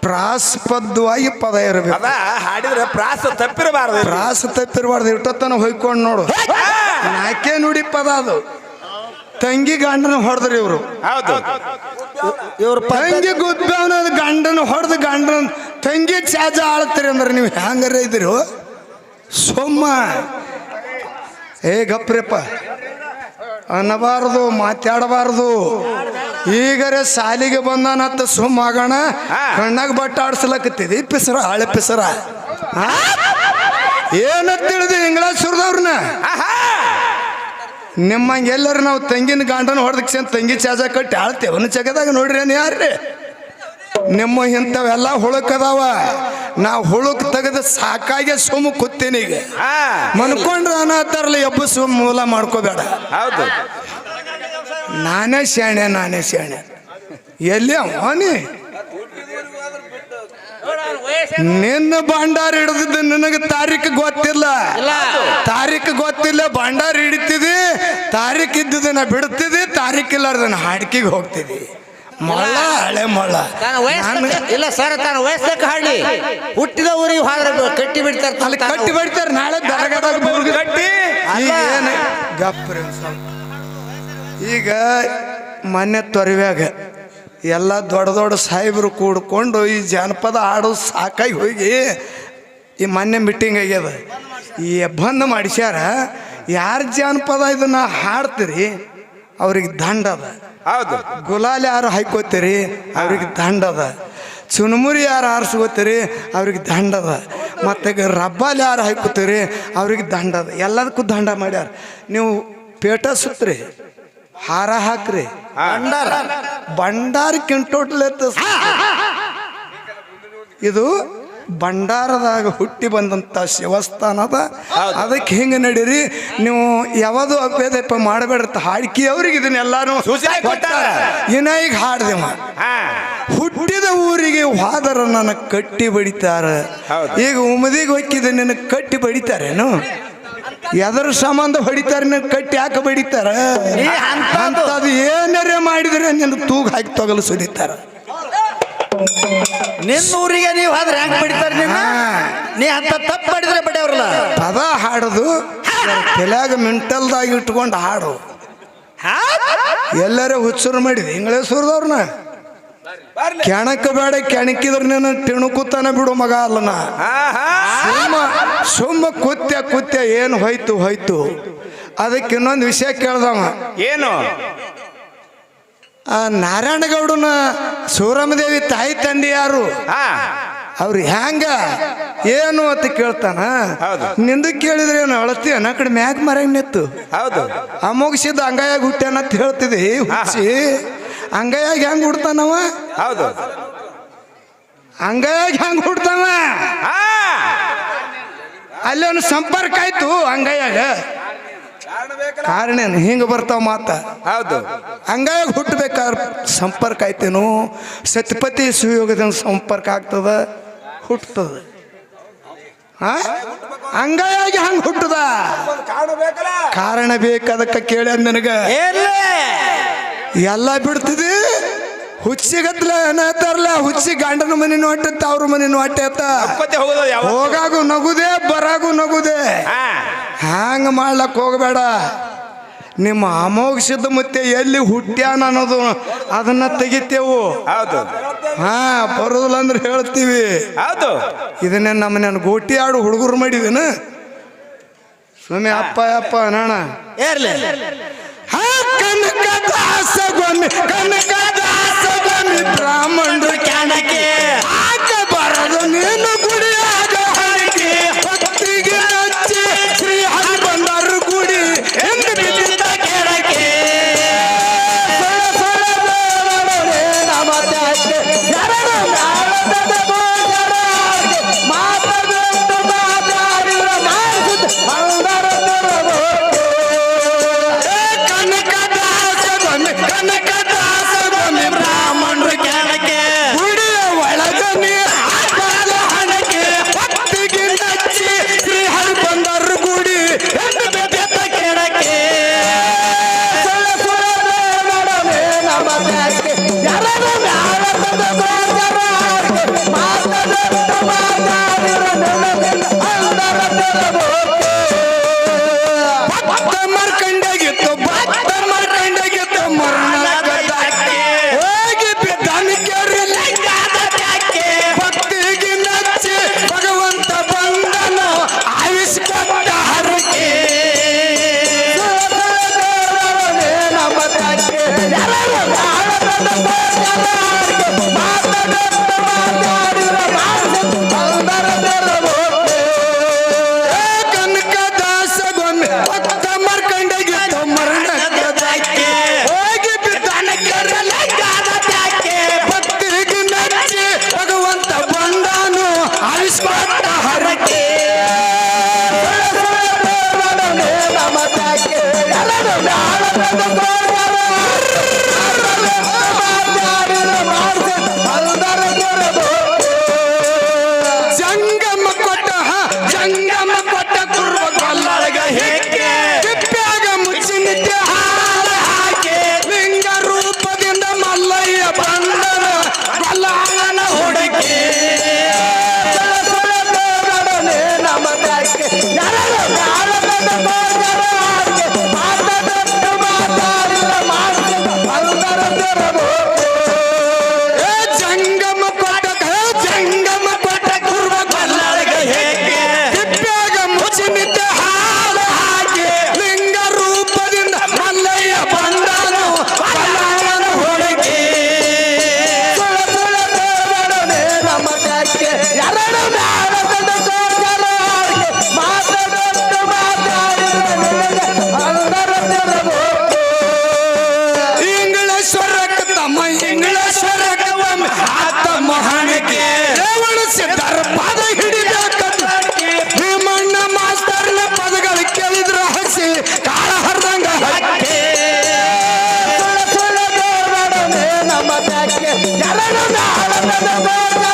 ಪ್ರಾಸಬದ್ಧವಾಗಿ ಪದ ಇರಬೇಕು. ಹಾಡಿದ್ರೆ ಪ್ರಾಸ ತಪ್ಪಿರಬಾರ್ದು. ಪ್ರಾಸ ತಪ್ಪಿರಬಾರ್ದು. ಇಟ್ಟತನ ಹೊಯ್ಕೊಂಡು ನೋಡು. ನಾಕೆ ನುಡಿ ಪದ ಅದು. ತಂಗಿ ಗಂಡನ ಹೊಡೆದ್ರಿ ಇವರು. ಹೌದು. ಇವ್ರ ತಂಗಿ ಗುದ್ದವನ ಗಂಡನ ಹೊಡೆದು ಗಂಡನ ತಂಗಿ ಚಾಜ ಆಳ್ತೀರಿ ಅಂದ್ರೆ ನೀವು ಹ್ಯಾಂಗಾರ ಇದ್ದೀರಿ ಸೊಮ್ಮ. ಗಪ್ರಪ್ಪ ಅನ್ನಬಾರದು, ಮಾತಾಡಬಾರ್ದು. ಈಗರೆ ಸಾಲಿಗೆ ಬಂದಾನತ್ತ ಸುಮ್ಮ ಆಗೋಣ. ಕಣ್ಣಾಗ ಬಟ್ಟ ಆಡ್ಸ್ಲಕತ್ತಿದಿ ಪಿಸರ ಹಳೆ ಪಿಸರ ಏನಂತ ತಿಳಿದಿ ಇಂಗ್ಲಾಸ್ ಸುರಿದವ್ರನ್ನ. ನಿಮ್ಮಂಗೆ ಎಲ್ಲರೂ ನಾವು ತಂಗಿನ ಗಂಡನ ಹೊಡೆದಕ್ಕೆ ತಂಗಿ ಚಾಜ ಕಟ್ಟಿ ಆಳ್ತೇವನ್ನ ಜಗದಾಗ ನೋಡ್ರಿ ಅನ್ ಯಾರ್ರಿ. ನಿಮ್ಮ ಇಂಥವೆಲ್ಲ ಹುಳುಕದಾವ. ನಾವು ಹುಳುಕ್ ತೆಗೆದು ಸಾಕಾಗಿ ಸುಮ್ಮ ಕೂತೀನಿ. ಈಗ ಮನ್ಕೊಂಡ್ರೆ ಅನ್ನತ್ತಾರಲ್ಲ ಎಬ್ಬ ಸುಮ್ಮ ಮೂಲ ಮಾಡ್ಕೋಬೇಡ. ಹೌದು. ನಾನೇ ಶಾಣೆ ಎಲ್ಲಿ ಅವನಿ ನಿನ್ನ ಭಂಡಾರ ಹಿಡಿದಿದ್ದು ನಿನಗೆ ತಾರೀಖ್ ಗೊತ್ತಿಲ್ಲ. ಭಂಡಾರ ಹಿಡಿತಿದಿ. ತಾರೀಖ್ ಇದ್ದಿದ್ದು ನಾ ಬಿಡ್ತಿದ್ದಿ. ತಾರೀಖ್ ಇಲ್ಲಾರ್ದ ನಾ ಹಾಡ್ಕಿಗೆ ಹೋಗ್ತಿದ್ದಿ. ಮಳ್ಳ ಹಳೆ ಮಳ್ಳ ಇಲ್ಲ ಸರ್. ತಾನು ವಯಸ್ಸಕ್ಕ ಹಾಡಿ ಹುಟ್ಟಿದ ಊರಿಗೆ ಹೋದ್ರೆ ಕಟ್ಟಿ ಬಿಡ್ತಾರೆ. ಅಲ್ಲಿ ಕಟ್ಟಿ ಬಿಡ್ತಾರೆ. ನಾಳೆ ದರಗದಾಗ ಕಟ್ಟಿ ಏನು ಗಪ್ರಿ. ಈಗ ಮೊನ್ನೆ ತೊರವ್ಯಾಗ ಎಲ್ಲ ದೊಡ್ಡ ದೊಡ್ಡ ಸಾಹೇಬರು ಕೂಡ್ಕೊಂಡು ಈ ಜಾನಪದ ಹಾಡೋದು ಸಾಕಾಗಿ ಹೋಗಿ ಈ ಮೊನ್ನೆ ಮೀಟಿಂಗ್ ಆಗ್ಯದ. ಈ ಬಂದ್ ಮಾಡಿಸ್ಯಾರ. ಯಾರು ಜಾನಪದ ಇದನ್ನ ಹಾಡ್ತೀರಿ ಅವ್ರಿಗೆ ದಂಡ ಅದ. ಹೌದು. ಗುಲಾಲ್ ಯಾರು ಹಾಯ್ಕೋತೀರಿ ಅವ್ರಿಗೆ ದಂಡ ಅದ. ಚುನುಮುರಿ ಯಾರು ಹಾರಿಸ್ಕೋತೀರಿ ಅವ್ರಿಗೆ ದಂಡ ಅದ. ಮತ್ತು ರಬ್ಬಾಲ್ ಯಾರು ಹಾಯ್ಕೋತೀರಿ ಅವ್ರಿಗೆ ದಂಡ ಅದ. ಎಲ್ಲದಕ್ಕೂ ದಂಡ ಮಾಡ್ಯಾರ. ನೀವು ಪೇಟ ಸುತ್ರಿ, ಹಾರ ಹಾಕ್ರಿ, ಭಂಡಾರ ಕಿಂಟೋಟ್ಲೆ ಇದು ಭಂಡಾರದಾಗ ಹುಟ್ಟಿ ಬಂದಂಥ ಶಿವಸ್ಥಾನದ. ಅದಕ್ಕೆ ಹಿಂಗೆ ನಡೀರಿ. ನೀವು ಯಾವುದು ಅಭ್ಯದಪ್ಪ ಮಾಡಬೇಡ್ರ ಹಾಡ್ಕಿ ಅವ್ರಿಗೆ ಇದನ್ನೆಲ್ಲಾನು ಇನ್ನ ಈಗ ಹಾಡ್ದೇವ. ಹುಟ್ಟಿದ ಊರಿಗೆ ಹೋದರ ನನಗೆ ಕಟ್ಟಿ ಬಡಿತಾರ. ಈಗ ಉಮದಿಗೆ ಹೊಕ್ಕಿದ ನಿನಗೆ ಕಟ್ಟಿ ಬಡಿತಾರೇನು? ಎದರ ಸಂಬಂಧ ಹೊಡಿತಾರೆ? ನಿನ್ ಕಟ್ಟಿ ಯಾಕೆ ಬಡಿತಾರ? ಅಂತದು ಏನಾರೇ ಮಾಡಿದ್ರೆ ನಿನ್ನ ತೂಗ ಹಾಕಿ ತೊಗಲು ಸುರಿತಾರ. ನಿನ್ನೂರಿಗೆ ನೀವು ಆದ್ರೆ ಹೆಂಗ್ ಬಿಡ್ತಾರೆ? ನೀ ಅಂತ ತಪ್ಪು ಮಾಡಿದ್ರೆ ಬಡಿಯವ್ರಲ್ಲ. ಪದ ಹಾಡೋದು ತಲೆಯಾಗ ಮೆಂಟಲ್ದಾಗಿ ಇಟ್ಕೊಂಡು ಹಾಡು. ಎಲ್ಲರೂ ಹುಚ್ಚರು ಮಾಡಿದೆ ಇಂಗ್ಲೇಸ್ ಸುರಿದವ್ರನ್ನ. ಕೆಣಕ ಬೇಡ, ಕೆಣಕಿದ್ರೆ ನೀನು ತಿಣುಕುತ್ತಾನ ಬಿಡು ಮಗ ಅಲ್ಲನ. ಸುಮ್ಮ ಕುತ್ಯ ಏನು ಹೋಯ್ತು. ಅದಕ್ಕೆ ಇನ್ನೊಂದು ವಿಷಯ ಕೇಳ್ದವ. ಏನು? ನಾರಾಯಣಗೌಡನ ಸೂರಮ್ಮದೇವಿ ತಾಯಿ ತಂದೆ ಯಾರು? ಅವ್ರು ಹ್ಯಾಂಗ ಏನು ಅಂತ ಕೇಳ್ತಾನ. ನಿಂದು ಕೇಳಿದ್ರೆ ಏನು ಅಳತಿ ಅನ್ನ ಕಡೆ ಮ್ಯಾಗ ಮರ್ಯಾಗ ನಿತ್ತು. ಹೌದು. ಅಮೋಗಿಸಿದ ಅಂಗಾಯಾಗ ಹುಟ್ಟ್ಯಾನ ಅಂತ ಹೇಳ್ತಿದ್ದಿ. ಹುಚ್ಚಿ ಅಂಗಾಯಾಗ ಹೆಂಗ್ ಹುಡ್ತಾನವ? ಹೌದು. ಅಂಗಾಯಾಗ ಹೆಂಗ್ ಹುಡ್ತಾವ? ಅಲ್ಲಿ ಒಂದು ಸಂಪರ್ಕ ಆಯ್ತು ಅಂಗಾಯಾಗ. ಕಾರಣ ಹಿಂಗ ಬರ್ತಾವ ಮಾತ. ಹೌದು. ಅಂಗಾಯಾಗ ಹುಟ್ಟಬೇಕಾದ್ರೆ ಸಂಪರ್ಕ ಆಯ್ತೇನು? ಸತ್ಯಪತಿ ಸುಯೋಗದ ಸಂಪರ್ಕ ಆಗ್ತದ, ಹುಟ್ಟದ. ಅಂಗಾಯಾಗಿ ಹಂಗ ಹುಟ್ಟದ ಕಾರಣ ಬೇಕಾದಕ್ಕ ಕೇಳ ನನಗ ಎಲ್ಲ ಬಿಡ್ತಿದಿ. ಹುಚ್ಚಿಗತ್ಲ ಏನಾಯ್ತಾರಲ್ಲ, ಹುಚ್ಚಿ ಗಂಡನ ಮನೆ ನೋಟತ್ತ ಅವ್ರ ಮನೆ ನೋಟತ್ತ. ಹೋಗಾಗು ನಗುದೇ, ಬರಾಗು ನಗುದೇ. ಹ್ಯಾಂಗ ಮಾಡ್ಲಕ್ ಹೋಗಬೇಡ. ನಿಮ್ಮ ಅಮೋಘ ಮತ್ತೆ ಎಲ್ಲಿ ಹುಟ್ಟ್ಯಾನ ಅನ್ನೋದು ಅದನ್ನ ತೆಗಿತೇವು. ಬರೋದಿಲ್ಲ ಅಂದ್ರೆ ಹೇಳ್ತೀವಿ. ಇದನ್ನೇ ನಮ್ಮನ್ನ ಗೋಟಿ ಆಡು ಹುಡುಗರು ಮಾಡಿದೇನ ಸುಮ್ಮನೆ ಅಪ್ಪ ಅಪ್ಪ ಅಣ್ಣ. ಕನಕದಾಸ ಗೊಮ್ಮೆ ಕನಕದಾಸ ಗೊಮ್ಮೆ ಬ್ರಾಹ್ಮಣರು ಕ್ಯಾಣಕ್ಕೆ ಆಗ ಬರದು ನೀನು ಗುಡಿಯಾಗ ಹರಕೆ ಭಕ್ತಿಗೆ ನಚ್ಚಿ ಶ್ರೀ ಹರಿ ಬಂದರು ಗುಡಿ ಎಂದು ಬಿದ್ದ ಕೆಳಗೆ ಕನಕದಾಸ ಗೊಮ್ಮೆ ಬ್ರಾಹ್ಮಣರು ಕ್ಯಾಣಕ್ಕೆ ಗುಡಿಯ ಒಳಗ ಯಾರನ್ನೊಂದು ಆಳದ